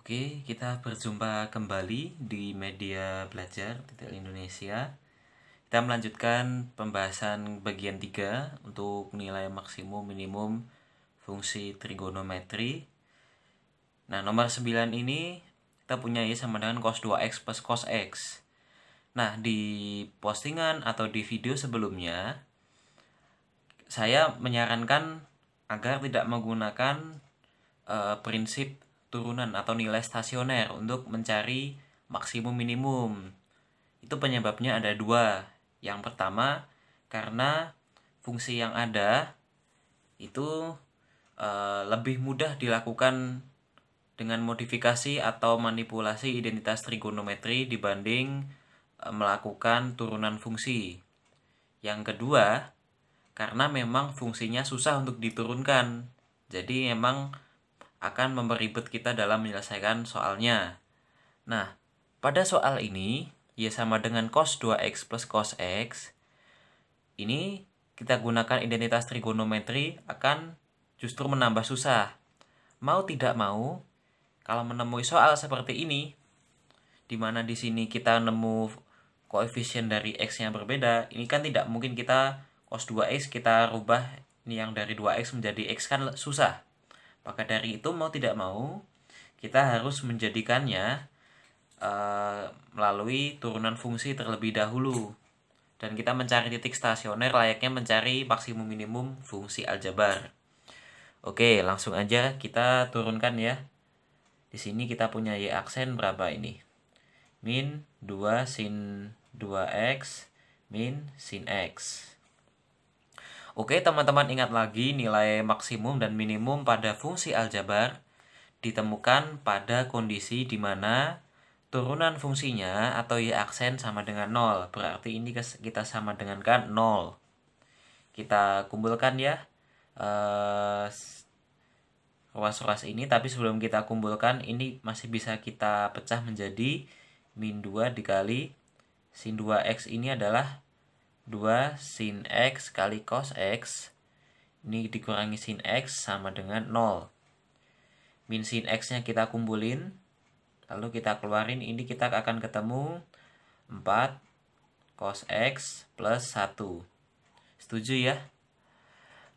Oke, kita berjumpa kembali di media belajar Titel Indonesia. Kita melanjutkan pembahasan bagian 3 untuk nilai maksimum minimum fungsi trigonometri. Nah, nomor 9 ini kita punya Y sama dengan cos 2x plus cos x. Nah, di postingan atau di video sebelumnya, saya menyarankan agar tidak menggunakan prinsip turunan atau nilai stasioner untuk mencari maksimum minimum. Itu penyebabnya ada dua. Yang pertama, karena fungsi yang ada itu lebih mudah dilakukan dengan modifikasi atau manipulasi identitas trigonometri dibanding melakukan turunan fungsi. Yang kedua, karena memang fungsinya susah untuk diturunkan. Jadi memang akan memperibet kita dalam menyelesaikan soalnya. Nah, pada soal ini, Y sama dengan cos 2x plus cos x. Ini kita gunakan identitas trigonometri akan justru menambah susah. Mau tidak mau, kalau menemui soal seperti ini, di mana di sini kita nemu koefisien dari x yang berbeda, ini kan tidak mungkin kita cos 2x kita rubah ini yang dari 2x menjadi x kan susah. Maka dari itu mau tidak mau kita harus menjadikannya melalui turunan fungsi terlebih dahulu. Dan kita mencari titik stasioner layaknya mencari maksimum minimum fungsi aljabar. Oke, langsung aja kita turunkan ya. Di sini kita punya Y aksen berapa ini? Min 2 sin 2x min sin x. Oke, teman-teman ingat lagi nilai maksimum dan minimum pada fungsi aljabar ditemukan pada kondisi di mana turunan fungsinya atau Y aksen sama dengan 0. Berarti ini kita sama dengan kan 0. Kita kumpulkan ya ruas-ruas ini, tapi sebelum kita kumpulkan ini masih bisa kita pecah menjadi min 2 dikali sin 2x ini adalah 2 sin x kali cos x. Ini dikurangi sin x sama dengan 0. Min sin x-nya kita kumpulin. Lalu kita keluarin. Ini kita akan ketemu 4 cos x plus 1. Setuju ya?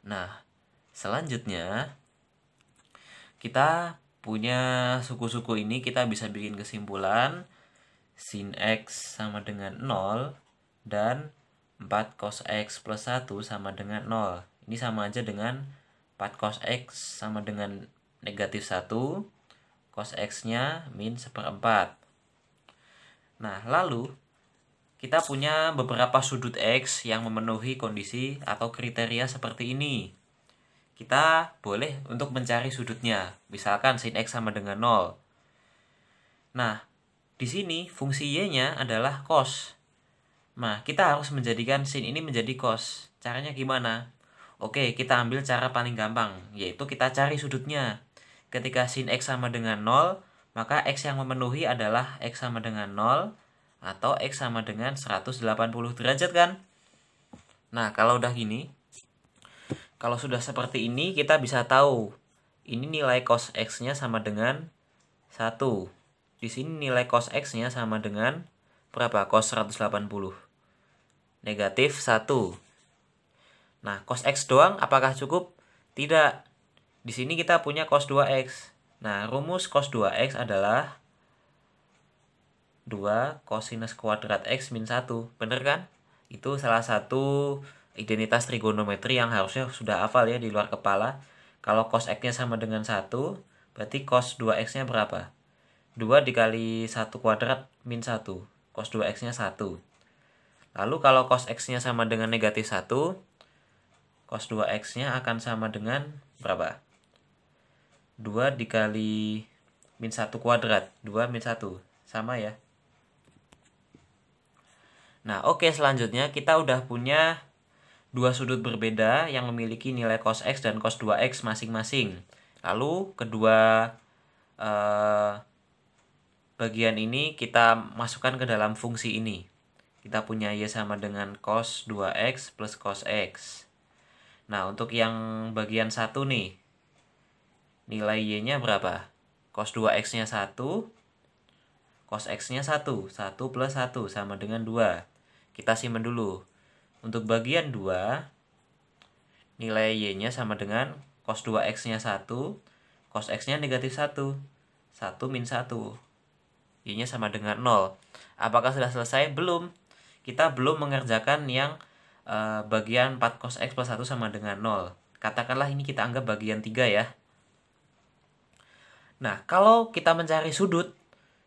Nah, selanjutnya kita punya suku-suku ini. Kita bisa bikin kesimpulan sin x sama dengan 0 dan 4 cos x plus 1 sama dengan 0. Ini sama aja dengan 4 cos x sama dengan negatif 1. Cos x-nya min 1/4. Nah, lalu kita punya beberapa sudut x yang memenuhi kondisi atau kriteria seperti ini. Kita boleh untuk mencari sudutnya. Misalkan sin x sama dengan 0. Nah, di sini fungsi y-nya adalah cos. Nah, kita harus menjadikan sin ini menjadi cos. Caranya gimana? Oke, kita ambil cara paling gampang, yaitu kita cari sudutnya. Ketika sin x sama dengan 0, maka x yang memenuhi adalah x sama dengan 0 atau x sama dengan 180 derajat kan? Nah, kalau udah gini, kalau sudah seperti ini, kita bisa tahu ini nilai cos x-nya sama dengan 1. Di sini nilai cos x-nya sama dengan berapa? Cos 180. Negatif 1. Nah, cos x doang apakah cukup? Tidak. Di sini kita punya cos 2x. Nah, rumus cos 2x adalah 2 cosinus kuadrat x min 1. Bener kan? Itu salah satu identitas trigonometri yang harusnya sudah hafal ya di luar kepala. Kalau cos x-nya sama dengan 1, berarti cos 2x-nya berapa? 2 dikali 1 kuadrat min 1. Cos 2x-nya 1. Lalu kalau cos x-nya sama dengan negatif 1, cos 2x-nya akan sama dengan berapa? 2 dikali min 1 kuadrat. 2 min 1. Sama ya. Nah, oke, selanjutnya kita udah punya dua sudut berbeda yang memiliki nilai cos x dan cos 2x masing-masing. Lalu kedua bagian ini kita masukkan ke dalam fungsi ini. Kita punya Y sama dengan cos 2x plus cos x. Nah, untuk yang bagian 1 nih, nilai Y-nya berapa? Cos 2x-nya 1, cos x-nya 1. 1 plus 1 sama dengan 2. Kita simpan dulu. Untuk bagian 2, nilai y-nya sama dengan cos 2x-nya 1, cos x-nya negatif 1. 1 min 1. Y-nya sama dengan 0. Apakah sudah selesai? Belum. Kita belum mengerjakan yang bagian 4 cos x plus 1 sama dengan 0. Katakanlah ini kita anggap bagian 3 ya. Nah, kalau kita mencari sudut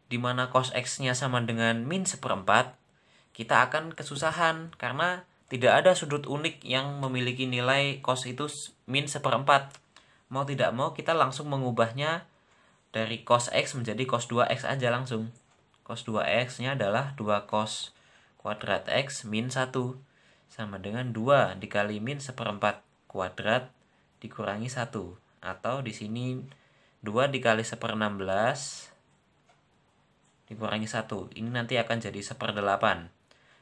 di mana cos x-nya sama dengan min 1/4, kita akan kesusahan karena tidak ada sudut unik yang memiliki nilai cos itu min 1/4. Mau tidak mau kita langsung mengubahnya dari cos x menjadi cos 2x aja langsung. Cos 2x-nya adalah 2 cos kuadrat x min 1 sama dengan 2 dikali min 1/4 kuadrat dikurangi 1. Atau di sini 2 dikali 1/16 dikurangi 1. Ini nanti akan jadi 1/8.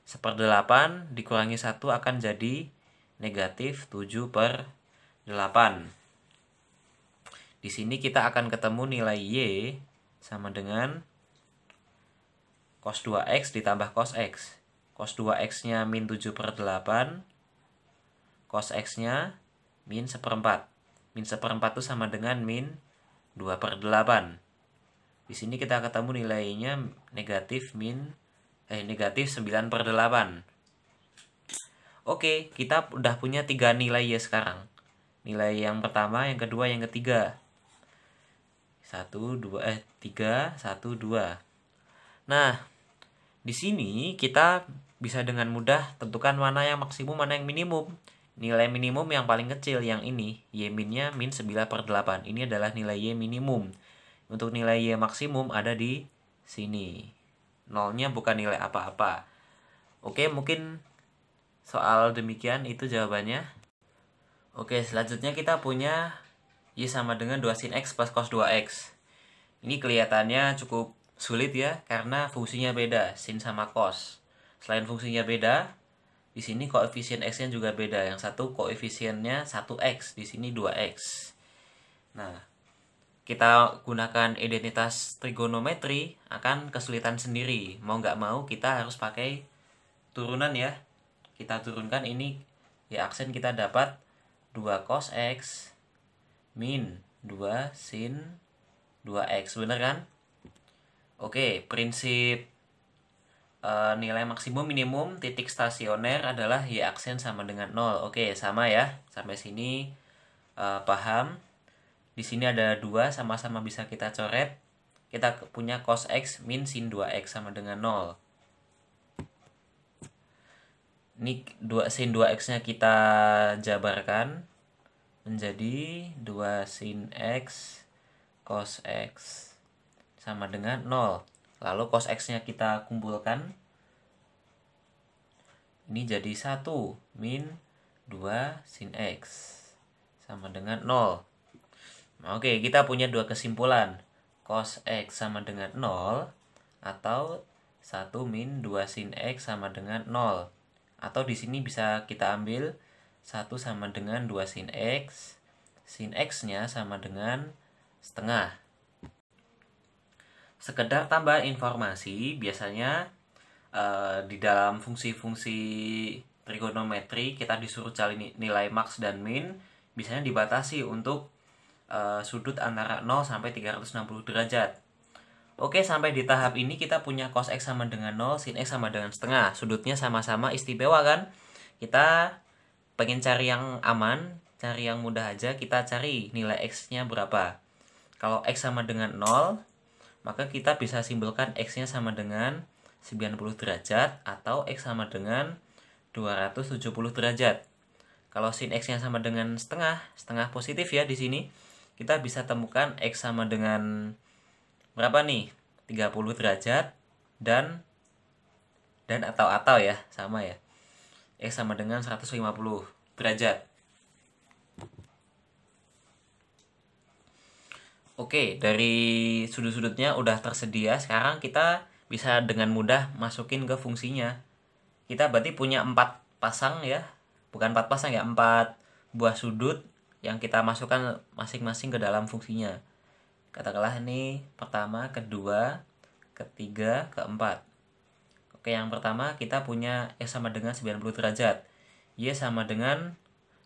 1/8 dikurangi 1 akan jadi negatif 7/8. Di sini kita akan ketemu nilai y sama dengan cos 2x ditambah cos x. Cos 2x-nya min 7/8, cos x-nya min 1/4. Min 1/4 itu sama dengan min 2/8. Di sini kita ketemu nilainya negatif 9/8. Oke, kita udah punya 3 nilai y sekarang. Nilai yang pertama, yang kedua, yang ketiga. 3, 1, 2. Nah, di sini kita bisa dengan mudah tentukan mana yang maksimum, mana yang minimum. Nilai minimum yang paling kecil, yang ini. Y minnya min 9/8. Ini adalah nilai y minimum. Untuk nilai y maksimum ada di sini. Nolnya bukan nilai apa-apa. Oke, mungkin soal demikian itu jawabannya. Oke, selanjutnya kita punya y sama dengan 2 sin x plus cos 2x. Ini kelihatannya cukup sulit ya, karena fungsinya beda, sin sama cos. Selain fungsinya beda, di sini koefisien x-nya juga beda. Yang satu koefisiennya 1x, di sini 2x. Nah, kita gunakan identitas trigonometri akan kesulitan sendiri. Mau nggak mau kita harus pakai turunan ya. Kita turunkan ini, ya aksen kita dapat 2 cos x min 2 sin 2x. Bener kan? Oke, prinsip nilai maksimum minimum titik stasioner adalah y aksen sama dengan 0. Oke, sama ya. Sampai sini paham. Di sini ada 2, sama-sama bisa kita coret. Kita punya cos x min sin 2x sama dengan 0. Ini sin 2x-nya kita jabarkan menjadi 2 sin x cos x sama dengan 0. Lalu cos x-nya kita kumpulkan. Ini jadi 1 min 2 sin x sama dengan 0. Oke, kita punya 2 kesimpulan. Cos x sama dengan 0 atau 1 min 2 sin x sama dengan 0. Atau di sini bisa kita ambil 1 sama dengan 2 sin x-nya sama dengan setengah. Sekedar tambahan informasi, biasanya di dalam fungsi-fungsi trigonometri kita disuruh cari nilai max dan min, biasanya dibatasi untuk sudut antara 0 sampai 360 derajat. Oke, sampai di tahap ini kita punya cos x sama dengan 0, sin x sama dengan setengah. Sudutnya sama-sama istimewa kan? Kita pengen cari yang aman, cari yang mudah aja, kita cari nilai x-nya berapa. Kalau x sama dengan 0, maka kita bisa simpulkan x-nya sama dengan 90 derajat atau x sama dengan 270 derajat. Kalau sin x-nya sama dengan setengah, setengah positif ya di sini, kita bisa temukan x sama dengan berapa nih? 30 derajat dan atau ya, sama ya. X sama dengan 150 derajat. Oke, dari sudut-sudutnya udah tersedia. Sekarang kita bisa dengan mudah masukin ke fungsinya. Kita berarti punya 4 pasang ya. Bukan 4 pasang ya, 4 buah sudut yang kita masukkan masing-masing ke dalam fungsinya. Katakanlah ini pertama, kedua, ketiga, keempat. Oke, yang pertama kita punya X sama dengan 90 derajat. Y sama dengan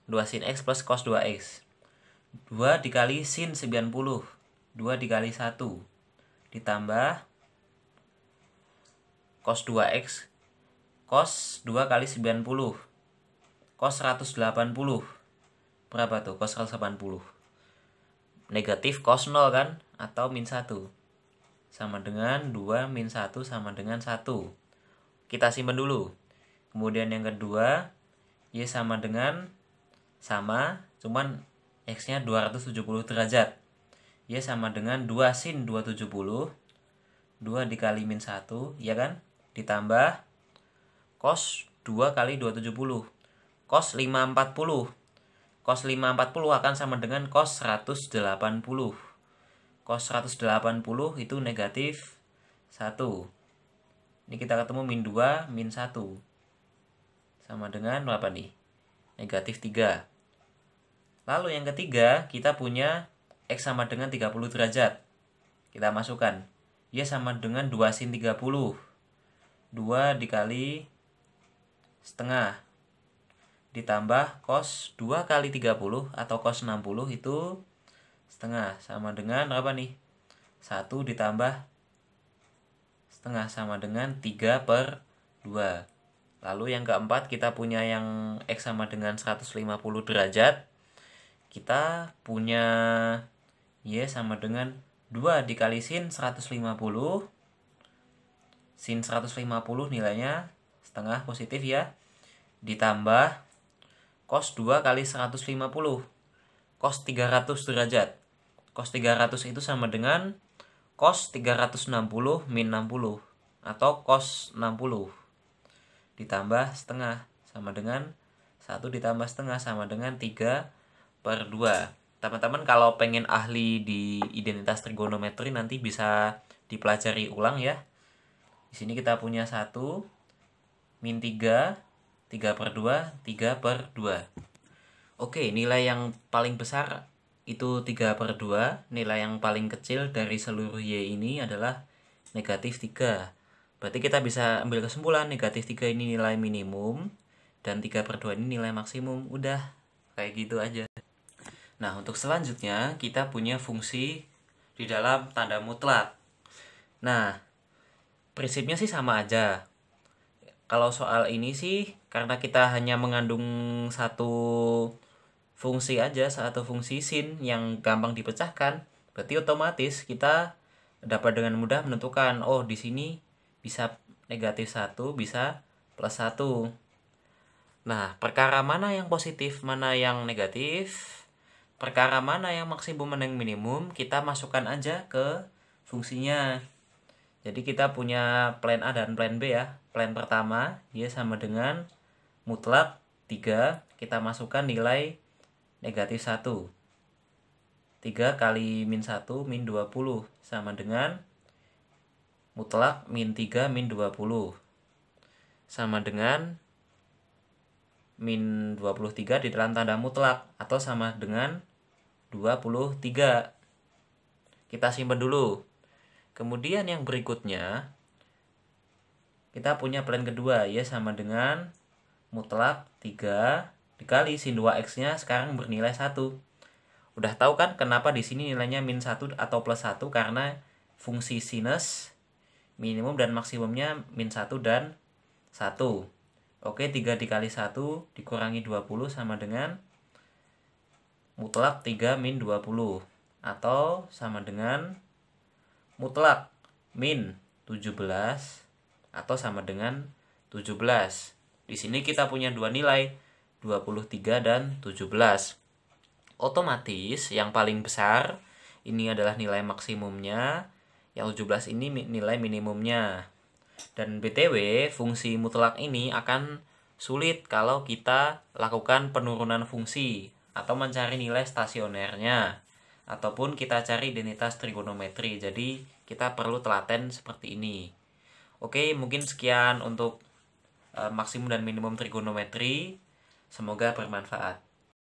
2 sin X plus cos 2X. 2 dikali sin 90. 2 dikali 1. Ditambah cos 2X. Cos 2 kali 90. Cos 180. Berapa tuh cos 180? Negatif cos 0 kan? Atau min 1. Sama dengan 2 min 1 sama dengan 1. Kita simpan dulu. Kemudian yang kedua, Y sama dengan sama, cuman X-nya 270 derajat. Y sama dengan 2 sin 270. 2 dikali min 1, ya kan? Ditambah cos 2 kali 270. Cos 540. Cos 540 akan sama dengan cos 180. Cos 180 itu negatif 1. Ini kita ketemu min 2, min 1. Sama dengan berapa nih? Negatif 3. Lalu yang ketiga, kita punya X sama dengan 30 derajat. Kita masukkan. Y sama dengan 2 sin 30. 2 dikali setengah. Ditambah cos 2 kali 30 atau cos 60 itu setengah. Sama dengan berapa nih? 1 ditambah setengah sama dengan 3 per 2. Lalu yang keempat kita punya yang X sama dengan 150 derajat. Kita punya Y sama dengan 2 dikali sin 150. Sin 150 nilainya setengah positif ya. Ditambah cos 2 kali 150. Cos 300 derajat. Cos 300 itu sama dengan cos 360 min 60. Atau cos 60. Ditambah setengah. Sama dengan 1 ditambah setengah sama dengan 3 per 2. Teman-teman kalau pengen ahli di identitas trigonometri nanti bisa dipelajari ulang ya. Di sini kita punya 1 min 3. 3 per 2, 3 per 2. Oke, nilai yang paling besar itu 3 per 2. Nilai yang paling kecil dari seluruh Y ini adalah negatif 3. Berarti kita bisa ambil kesimpulan negatif 3 ini nilai minimum. Dan 3 per 2 ini nilai maksimum. Udah, kayak gitu aja. Nah, untuk selanjutnya kita punya fungsi di dalam tanda mutlak. Nah, prinsipnya sih sama aja. Kalau soal ini sih, karena kita hanya mengandung satu fungsi aja, satu fungsi sin yang gampang dipecahkan, berarti otomatis kita dapat dengan mudah menentukan, oh di sini bisa negatif 1, bisa plus 1. Nah, perkara mana yang positif, mana yang negatif, perkara mana yang maksimum, mana yang minimum, kita masukkan aja ke fungsinya. Jadi kita punya plan A dan plan B ya. Plan pertama, Y sama dengan mutlak 3. Kita masukkan nilai negatif 1. 3 kali min 1, min 20. Sama dengan mutlak min 3, min 20. Sama dengan min 23 di dalam tanda mutlak. Atau sama dengan 23. Kita simpan dulu. Kemudian yang berikutnya, kita punya plan kedua, Y sama dengan mutlak 3 dikali sin 2X-nya sekarang bernilai 1. Udah tahu kan kenapa di sini nilainya min 1 atau plus 1? Karena fungsi sinus minimum dan maksimumnya min 1 dan 1. Oke, 3 dikali 1 dikurangi 20 sama dengan mutlak 3 min 20. Atau sama dengan mutlak min 17 atau sama dengan 17. Di sini kita punya dua nilai, 23 dan 17. Otomatis yang paling besar ini adalah nilai maksimumnya, yang 17 ini nilai minimumnya. Dan BTW, fungsi mutlak ini akan sulit kalau kita lakukan penurunan fungsi atau mencari nilai stasionernya. Ataupun kita cari identitas trigonometri. Jadi kita perlu telaten seperti ini. Oke, mungkin sekian untuk maksimum dan minimum trigonometri. Semoga bermanfaat.